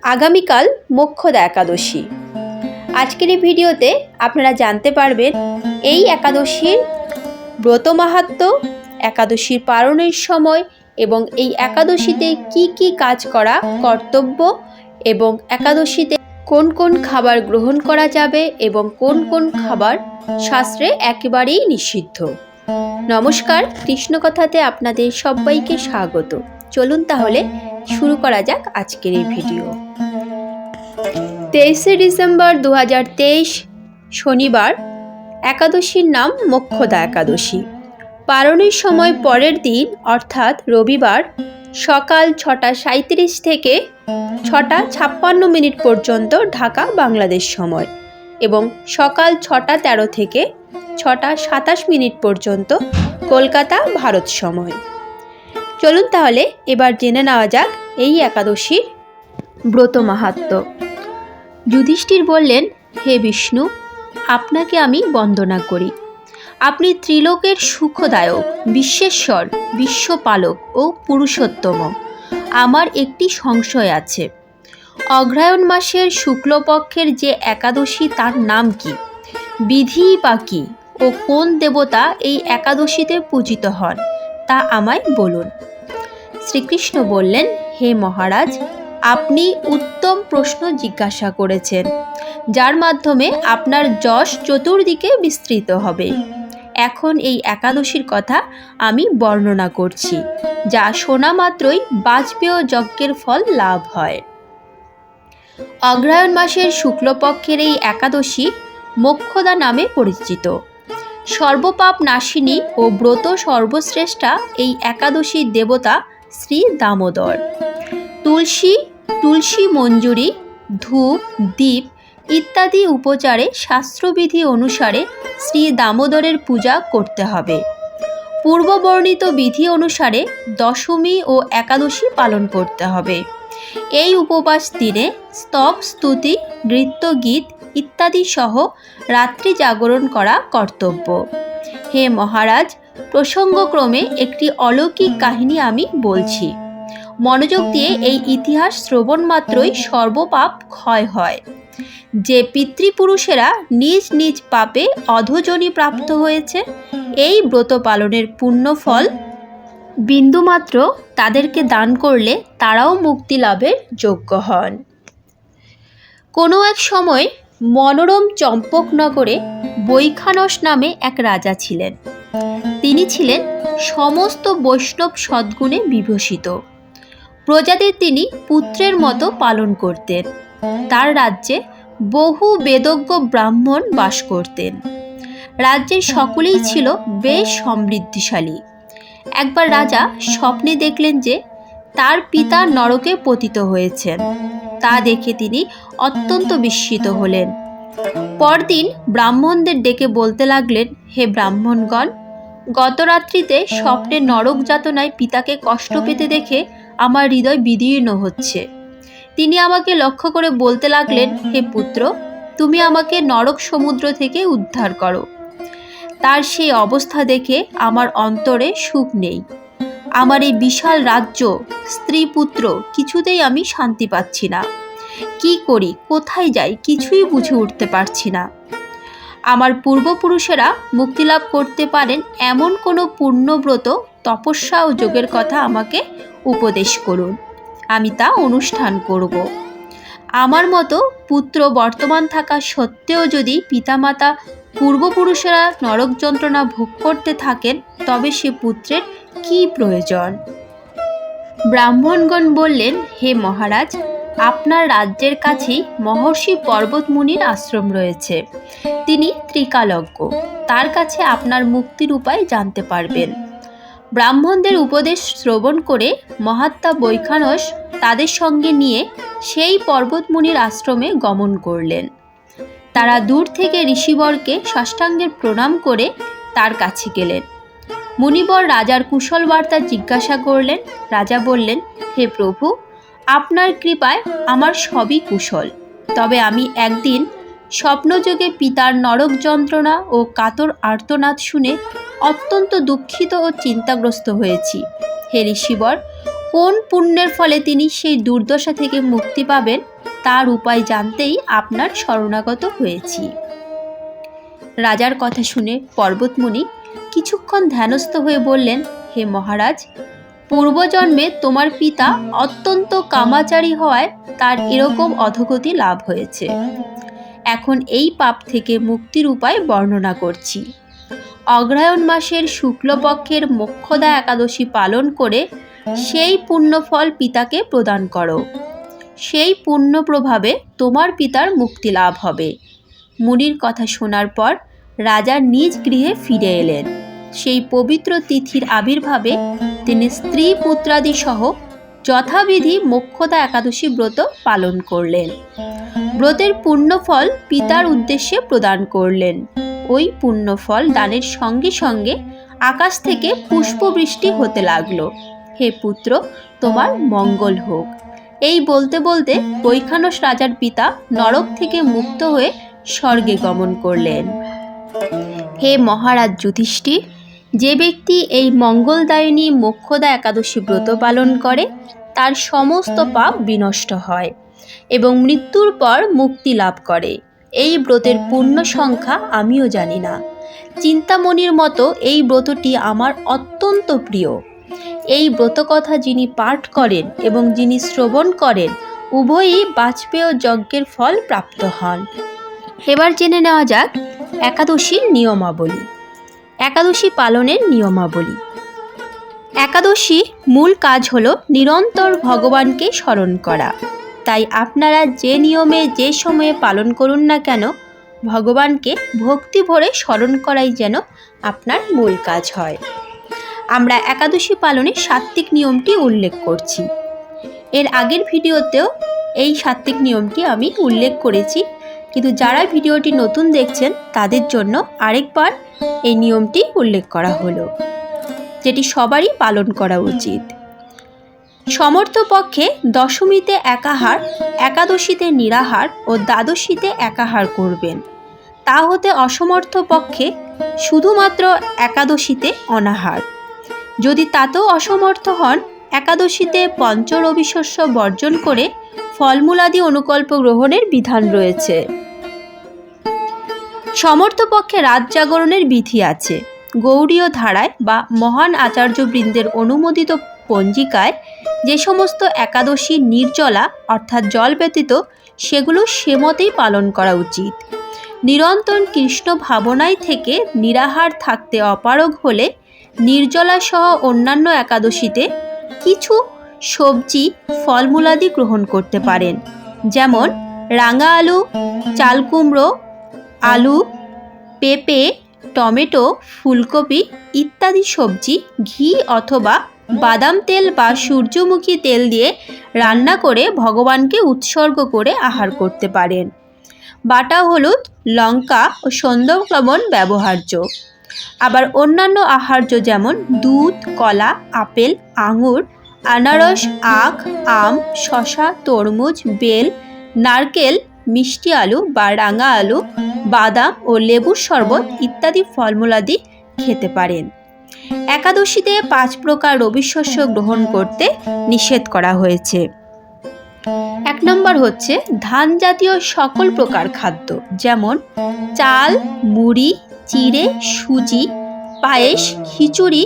আগামীকাল মোক্ষদা একাদশী। আজকের এই ভিডিওতে আপনারা জানতে পারবেন এই একাদশীর ব্রত মাহাত্ম্য, একাদশীর পালনের সময় এবং এই একাদশীতে কি কি কাজ করা কর্তব্য এবং একাদশীতে কোন কোন খাবার গ্রহণ করা যাবে এবং কোন কোন খাবার শাস্ত্রে একেবারেই নিষিদ্ধ। নমস্কার, কৃষ্ণকথাতে আপনাদের সবাইকে স্বাগত। চলুন তাহলে শুরু করা যাক আজকের এই ভিডিও। 23শে ডিসেম্বর 2023 শনিবার। একাদশীর নাম মোক্ষদা একাদশী। পালনের সময় পরের দিন অর্থাৎ রবিবার সকাল 6:37 থেকে 6:56 পর্যন্ত ঢাকা বাংলাদেশ সময় এবং সকাল 6:13 থেকে 6:27 পর্যন্ত কলকাতা ভারত সময়। চলুন তাহলে এবার জেনে নেওয়া যাক এই একাদশীর ব্রত মাহাত্ম্য। যুধিষ্ঠির বললেন, হে বিষ্ণু, আপনাকে আমি বন্দনা করি। আপনি ত্রিলোকের সুখদায়ক, বিশ্বেশ্বর, বিশ্বপালক ও পুরুষোত্তম। আমার একটি সংশয় আছে। অগ্রহায়ণ মাসের শুক্লপক্ষের যে একাদশী তার নাম কি, বিধি বা কি ও কোন দেবতা এই একাদশীতে পূজিত হন তা আমায় বলুন। শ্রীকৃষ্ণ বললেন, হে মহারাজ, আপনি উত্তম প্রশ্ন জিজ্ঞাসা করেছেন, যার মাধ্যমে আপনার যশ চতুর্দিকে বিস্তৃত হবে। এখন এই একাদশীর কথা আমি বর্ণনা করছি, যা শোনা মাত্রই বাজপেয় যজ্ঞের ফল লাভ হয়। অগ্রহায়ণ মাসের শুক্লপক্ষের এই একাদশী মোক্ষদা নামে পরিচিত। সর্বপাপ নাশিনী ও ব্রত সর্বশ্রেষ্ঠা এই একাদশীর দেবতা শ্রী দামোদর। তুলসী মঞ্জুরি, ধূপ, দীপ ইত্যাদি উপচারে শাস্ত্রবিধি অনুসারে শ্রী দামোদরের পূজা করতে হবে। পূর্ববর্ণিত বিধি অনুসারে দশমী ও একাদশী পালন করতে হবে। এই উপবাস দিনে স্তব, স্তুতি, নৃত্য, গীত ইত্যাদি সহ রাত্রি জাগরণ করা কর্তব্য। হে মহারাজ, প্রসঙ্গক্রমে একটি অলৌকিক কাহিনী আমি বলছি। মনোযোগ দিয়ে এই ইতিহাস শ্রবণ মাত্রই সর্বপাপ ক্ষয় হয়। যে পিতৃপুরুষেরা নিজ নিজ পাপে অধোজনি প্রাপ্ত হয়েছে, এই ব্রত পালনের পুণ্যফল বিন্দুমাত্র তাদেরকে দান করলে তারাও মুক্তি লাভের যোগ্য হন। কোনো এক সময় মনোরম চম্পকনগরে বৈখানস নামে এক রাজা ছিলেন। তিনি ছিলেন সমস্ত বৈষ্ণব সদ্গুণে বিভূষিত। প্রজাদের তিনি পুত্রের মতো পালন করতেন। তার রাজ্যে বহু বেদজ্ঞ ব্রাহ্মণ বাস করতেন। রাজ্যের সকলেই ছিল বেশ সমৃদ্ধিশালী। একবার রাজা স্বপ্নে দেখলেন যে তার পিতা নরকে পতিত হয়েছেন। তা দেখে তিনি অত্যন্ত বিস্মিত হলেন। পরদিন ব্রাহ্মণদের ডেকে বলতে লাগলেন, হে ব্রাহ্মণগণ, গত রাত্রিতে স্বপ্নে নরক যাতনায় পিতাকে কষ্ট পেতে দেখে আমার হৃদয় বিদীর্ণ হচ্ছে। তিনি আমাকে লক্ষ্য করে বলতে লাগলেন, হে পুত্র, তুমি আমাকে নরক সমুদ্র থেকে উদ্ধার করো। তার সেই অবস্থা দেখে আমার অন্তরে সুখ নেই। আমার এই বিশাল রাজ্য, স্ত্রী, পুত্র কিছুতেই আমি শান্তি পাচ্ছি না। কি করি, কোথায় যাই, কিছুই বুঝে উঠতে পারছি না। আমার পূর্বপুরুষেরা মুক্তিলাভ করতে পারেন এমন কোনো পূর্ণব্রত, তপস্যা ও যোগের কথা আমাকে উপদেশ করুন, আমি তা অনুষ্ঠান করব। আমার মতো পুত্র বর্তমান থাকা সত্ত্বেও যদি পিতামাতা পূর্বপুরুষেরা নরক যন্ত্রণা ভোগ করতে থাকেন, তবে সে পুত্রের কি প্রয়োজন? ব্রাহ্মণগণ বললেন, হে মহারাজ, আপনার রাজ্যের কাছেই মহর্ষি পর্বতমুনির আশ্রম রয়েছে। তিনি ত্রিকালজ্ঞ। তার কাছে আপনার মুক্তির উপায় জানতে পারবেন। ব্রাহ্মণদের উপদেশ শ্রবণ করে মহাত্মা বৈখানস তাদের সঙ্গে নিয়ে সেই পর্বতমুনির আশ্রমে গমন করলেন। তারা দূর থেকে ঋষিবরকে সাষ্টাঙ্গে প্রণাম করে তার কাছে গেলেন। মুনিবর রাজার কুশল বার্তা জিজ্ঞাসা করলেন। রাজা বললেন, হে প্রভু, আপনার কৃপায় আমার সবই কুশল। তবে আমি একদিন স্বপ্নযোগে পিতার নরক যন্ত্রণা ও কাতর আর্তনাদ শুনে অত্যন্ত দুঃখিত ও চিন্তাগ্রস্ত হয়েছি। হে ঋষিবর, কোন পুণ্যের ফলে তিনি সেই দুর্দশা থেকে মুক্তি পাবেন তার উপায় জানতেই আপনার শরণাগত হয়েছি। রাজার কথা শুনে পর্বতমুনি কিছুক্ষণ ধ্যানস্থ হয়ে বললেন, হে মহারাজ, পূর্বজন্মে তোমার পিতা অত্যন্ত কামাচারী হওয়ায় তার এরকম অধোগতি লাভ হয়েছে। এখন এই পাপ থেকে মুক্তির উপায় বর্ণনা করছি। অগ্রহায়ণ মাসের শুক্লপক্ষের মোক্ষদা একাদশী পালন করে সেই পুণ্যফল পিতাকে প্রদান করো। সেই পুণ্য প্রভাবে তোমার পিতার মুক্তি লাভ হবে। মুনির কথা শোনার পর রাজা নিজ গৃহে ফিরে এলেন। সেই পবিত্র তিথির আবির্ভাবে তিনি স্ত্রী পুত্রাদি সহ যথাবিধি মোক্ষদা একাদশী ব্রত পালন করলেন। ব্রতের পুণ্যফল পিতার উদ্দেশ্যে প্রদান করলেন। ওই পুণ্যফল দানের সঙ্গে সঙ্গে আকাশ থেকে পুষ্পবৃষ্টি হতে লাগলো। হে পুত্র, তোমার মঙ্গল হোক। এই বলতে বলতে বৈখানস রাজার পিতা নরক থেকে মুক্ত হয়ে স্বর্গে গমন করলেন। হে মহারাজ যুধিষ্ঠির, যে ব্যক্তি এই মঙ্গলদায়িনী মোক্ষদা একাদশী ব্রত পালন করে তার সমস্ত পাপ বিনষ্ট হয় এবং মৃত্যুর পর মুক্তি লাভ করে। এই ব্রতের পূর্ণ সংখ্যা আমিও জানি না। চিন্তামণির মতো এই ব্রতটি আমার অত্যন্ত প্রিয়। এই ব্রতকথা যিনি পাঠ করেন এবং যিনি শ্রবণ করেন উভয়ই বাজপেয় যজ্ঞের ফল প্রাপ্ত হন। এবার জেনে নেওয়া যাক একাদশীর নিয়মাবলী। একাদশী পালনের নিয়মাবলী। একাদশী মূল কাজ হলো নিরন্তর ভগবানকে স্মরণ করা। তাই আপনারা যে নিয়মে যে সময়ে পালন করুন না কেন, ভগবানকে ভক্তি ভরে স্মরণ করাই যেন আপনার মূল কাজ হয়। আমরা একাদশী পালনের সাত্ত্বিক নিয়মটি উল্লেখ করছি। এর আগের ভিডিওতেও এই সাত্ত্বিক নিয়মটি আমি উল্লেখ করেছি, কিন্তু যারা ভিডিওটি নতুন দেখছেন তাদের জন্য আরেকবার এই নিয়মটি উল্লেখ করা হলো, যেটি সবারই পালন করা উচিত। সমর্থ পক্ষে দশমীতে একাহার, একাদশীতে নিরাহার ও দ্বাদশীতে একাহার করবেন। তা হতে অসমর্থ পক্ষে শুধুমাত্র একাদশীতে অনাহার। যদি তাতেও অসমর্থ হন, একাদশীতে পঞ্চরবিশস্য বর্জন করে ফলমূলাদি অনুকল্প গ্রহণের বিধান রয়েছে। সমর্থ পক্ষে রাত জাগরণের বিধি আছে। গৌড়ীয় ধারায় বা মহান আচার্যবৃন্দের অনুমোদিত পঞ্জিকায় যে সমস্ত একাদশী নির্জলা অর্থাৎ জল ব্যতীত, সেগুলো সেমতেই পালন করা উচিত। নিরন্তর কৃষ্ণ ভাবনায় থেকে নিরাহার থাকতে অপারগ হলে নির্জলা সহ অন্যান্য একাদশীতে কিছু সবজি ফলমূলাদি গ্রহণ করতে পারেন, যেমন রাঙা আলু, চাল কুমড়ো, আলু, পেঁপে, টমেটো, ফুলকপি ইত্যাদি সবজি ঘি অথবা বাদাম তেল বা সূর্যমুখী তেল দিয়ে রান্না করে ভগবানকে উৎসর্গ করে আহার করতে পারেন। বাটা হলুদ, লঙ্কা ও সন্দক লবণ ব্যবহার্য। আবার অন্যান্য আহার্য যেমন দুধ, কলা, আপেল, আঙুর, আনারস, আখ, আম, শসা, তরমুজ, বেল, নারকেল, মিষ্টি আলু বা রাঙা আলু, বাদাম ও লেবুর শরবত ইত্যাদি ফলমূলাদি খেতে পারেন। একাদশীতে 5 প্রকার রবিশস্য গ্রহণ করতে নিষেধ করা হয়েছে। 1 নম্বর হচ্ছে ধান জাতীয় সকল প্রকার খাদ্য, যেমন চাল, মুড়ি, চিড়ে, সুজি, পায়েস, খিচুড়ি,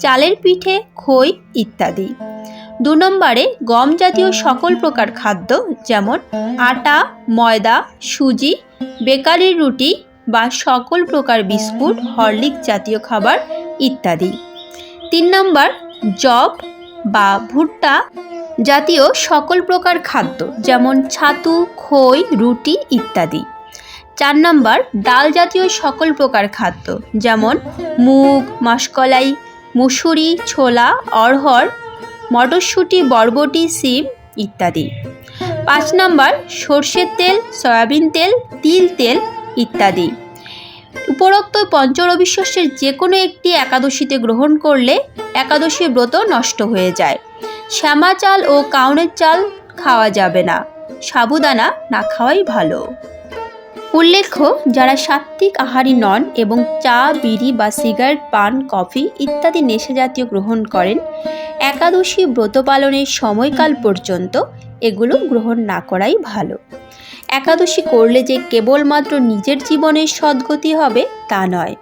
চালের পিঠে, খই ইত্যাদি। 2 নম্বরে গম জাতীয় সকল প্রকার খাদ্য, যেমন আটা, ময়দা, সুজি, বেকারির রুটি বা সকল প্রকার বিস্কুট, হরলিক্স জাতীয় খাবার ইত্যাদি। 3 নম্বর জব বা ভুট্টা জাতীয় সকল প্রকার খাদ্য, যেমন ছাতু, খই, রুটি ইত্যাদি। 4 নম্বর ডাল জাতীয় সকল প্রকার খাদ্য, যেমন মুগ, মাসকলাই, মুসুরি, ছোলা, অড়হর, মটরশুঁটি, বরবটি, সিম ইত্যাদি। 5 নম্বর সর্ষের তেল, সয়াবিন তেল, তিল তেল ইত্যাদি। উপরোক্ত পঞ্চরবিশস্যের যে কোনো একটি একাদশীতে গ্রহণ করলে একাদশী ব্রত নষ্ট হয়ে যায়। শ্যামা চাল ও কাউনের চাল খাওয়া যাবে না। সাবুদানা না খাওয়াই ভালো। উল্লেখ্য, যারা সাত্ত্বিক আহারী নন এবং চা, বিড়ি বা সিগারেট, পান, কফি ইত্যাদি নেশা জাতীয় গ্রহণ করেন, একাদশী ব্রত পালনের সময়কাল পর্যন্ত এগুলো গ্রহণ না করাই ভালো। একাদশী করলে যে কেবলমাত্র নিজের জীবনের সদ্গতি হবে তা নয়।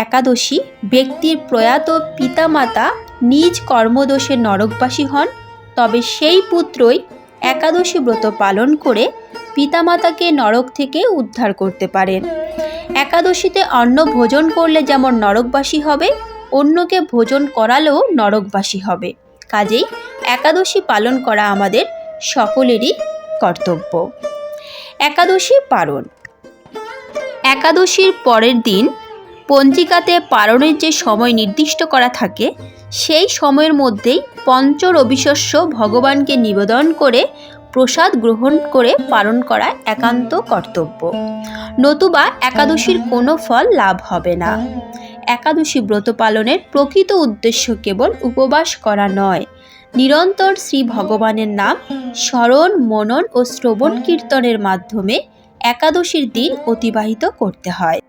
একাদশী ব্যক্তির প্রয়াত পিতামাতা নিজ কর্মদোষে নরকবাসী হন, তবে সেই পুত্রই একাদশী ব্রত পালন করে পিতামাতাকে নরক থেকে উদ্ধার করতে পারেন। একাদশীতে অন্ন ভোজন করলে যেমন নরকবাসী হবে, অন্যকে ভোজন করালেও নরকবাসী হবে। কাজেই একাদশী পালন করা আমাদের সকলেরই কর্তব্য। একাদশী পারণ। একাদশীর পরের দিন পঞ্জিকাতে পারণের যে সময় নির্দিষ্ট করা থাকে, সেই সময়ের মধ্যেই পঞ্চরবিশস্য ভগবানকে নিবেদন করে প্রসাদ গ্রহণ করে পালন করা একান্ত কর্তব্য, নতুবা একাদশীর কোনো ফল লাভ হবে না। একাদশী ব্রত পালনের প্রকৃত উদ্দেশ্য কেবল উপবাস করা নয়, নিরন্তর শ্রী ভগবানের নাম স্মরণ, মনন ও শ্রবণ কীর্তনের মাধ্যমে একাদশীর দিন অতিবাহিত করতে হয়।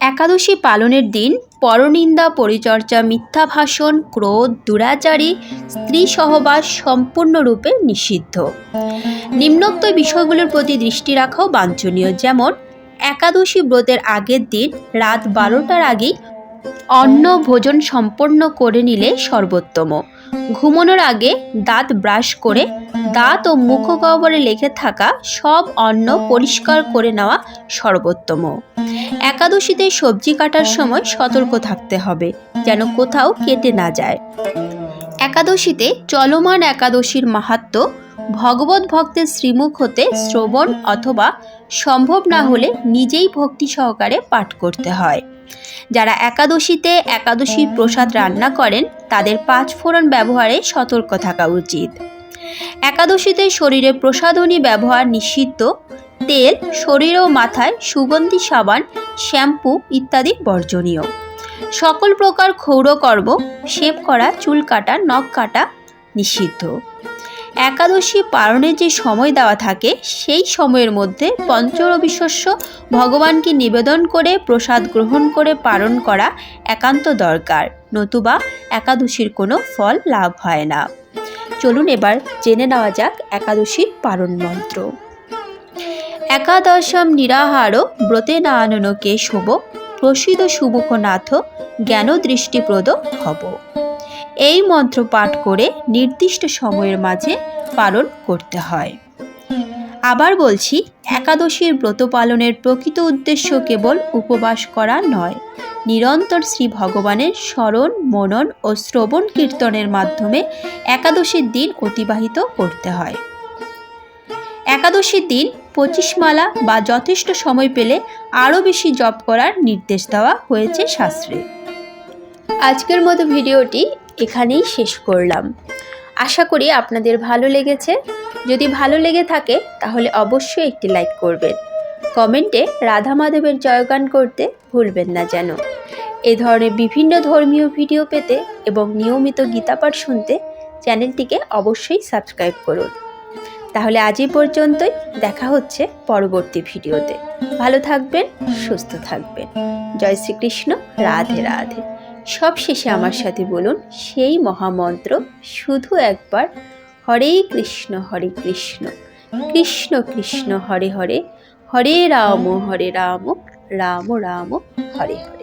একাদশী পালনের দিন পরনিন্দা, পরিচর্যা, মিথ্যা ভাষণ, ক্রোধ, দুরাচারী, স্ত্রী সহবাস সম্পূর্ণরূপে নিষিদ্ধ। নিম্নোক্ত বিষয়গুলোর প্রতি দৃষ্টি রাখাও বাঞ্ছনীয়, যেমন একাদশী ব্রতের আগের দিন রাত 12টার আগেই অন্ন ভোজন সম্পন্ন করে নিলে সর্বোত্তম। ঘুমানোর আগে দাঁত ব্রাশ করে দাঁত ও মুখগহ্বরে লেগে থাকা সব অন্ন পরিষ্কার করে নেওয়া সর্বোত্তম। একাদশীতে সবজি কাটার সময় সতর্ক থাকতে হবে, যেন কোথাও কেটে না যায়। একাদশীতে চলমান একাদশীর মাহাত্ম্য ভগবত ভক্তের শ্রীমুখ হতে শ্রবণ অথবা সম্ভব না হলে নিজেই ভক্তি সহকারে পাঠ করতে হয়। যারা একাদশীতে একাদশীর প্রসাদ রান্না করেন, তাদের 5 ফোড়ন ব্যবহারে সতর্ক থাকা উচিত। একাদশীতে শরীরে প্রসাধনী ব্যবহার নিষিদ্ধ। তেল, শরীর ও মাথায় সুগন্ধি সাবান, শ্যাম্পু ইত্যাদি বর্জনীয়। সকল প্রকার ক্ষৌরকর্ম, শেভ করা, চুল কাটা, নখ কাটা নিষিদ্ধ। একাদশী পালনের যে সময় দেওয়া থাকে, সেই সময়ের মধ্যে পঞ্চরবিশস্য ভগবানকে নিবেদন করে প্রসাদ গ্রহণ করে পালন করা একান্ত দরকার, নতুবা একাদশীর কোনো ফল লাভ হয় না। চলুন এবার জেনে নেওয়া যাক একাদশীর পালন মন্ত্র। একাদশম নিরাহার ব্রতেনানন কেশব, প্রসিদ সুমুখনাথ, জ্ঞান দৃষ্টিপ্রদ হব। এই মন্ত্র পাঠ করে নির্দিষ্ট সময়ের মাঝে পালন করতে হয়। আবার বলছি, একাদশীর ব্রত পালনের প্রকৃত উদ্দেশ্য কেবল উপবাস করা নয়, নিরন্তর শ্রী ভগবানের স্মরণ, মনন ও শ্রবণ কীর্তনের মাধ্যমে একাদশীর দিন অতিবাহিত করতে হয়। একাদশীর দিন 25 মালা বা যথেষ্ট সময় পেলে আরও বেশি জপ করার নির্দেশ দেওয়া হয়েছে শাস্ত্রে। আজকের মতো ভিডিওটি এখানেই শেষ করলাম। আশা করি আপনাদের ভালো লেগেছে। যদি ভালো লেগে থাকে তাহলে অবশ্যই একটি লাইক করবেন। কমেন্টে রাধা মাধবের জয়গান করতে ভুলবেন না যেন। এ ধরনের বিভিন্ন ধর্মীয় ভিডিও পেতে এবং নিয়মিত গীতাপাঠ শুনতে চ্যানেলটিকে অবশ্যই সাবস্ক্রাইব করুন। তাহলে আজ এই পর্যন্তই, দেখা হচ্ছে পরবর্তী ভিডিওতে। ভালো থাকবেন, সুস্থ থাকবেন। জয় শ্রীকৃষ্ণ, রাধে রাধে। সব শেষে আমার সাথে বলুন সেই মহামন্ত্র শুধু একবার, হরে কৃষ্ণ কৃষ্ণ কৃষ্ণ হরে হরে, হরে রাম রাম রাম হরে হরে।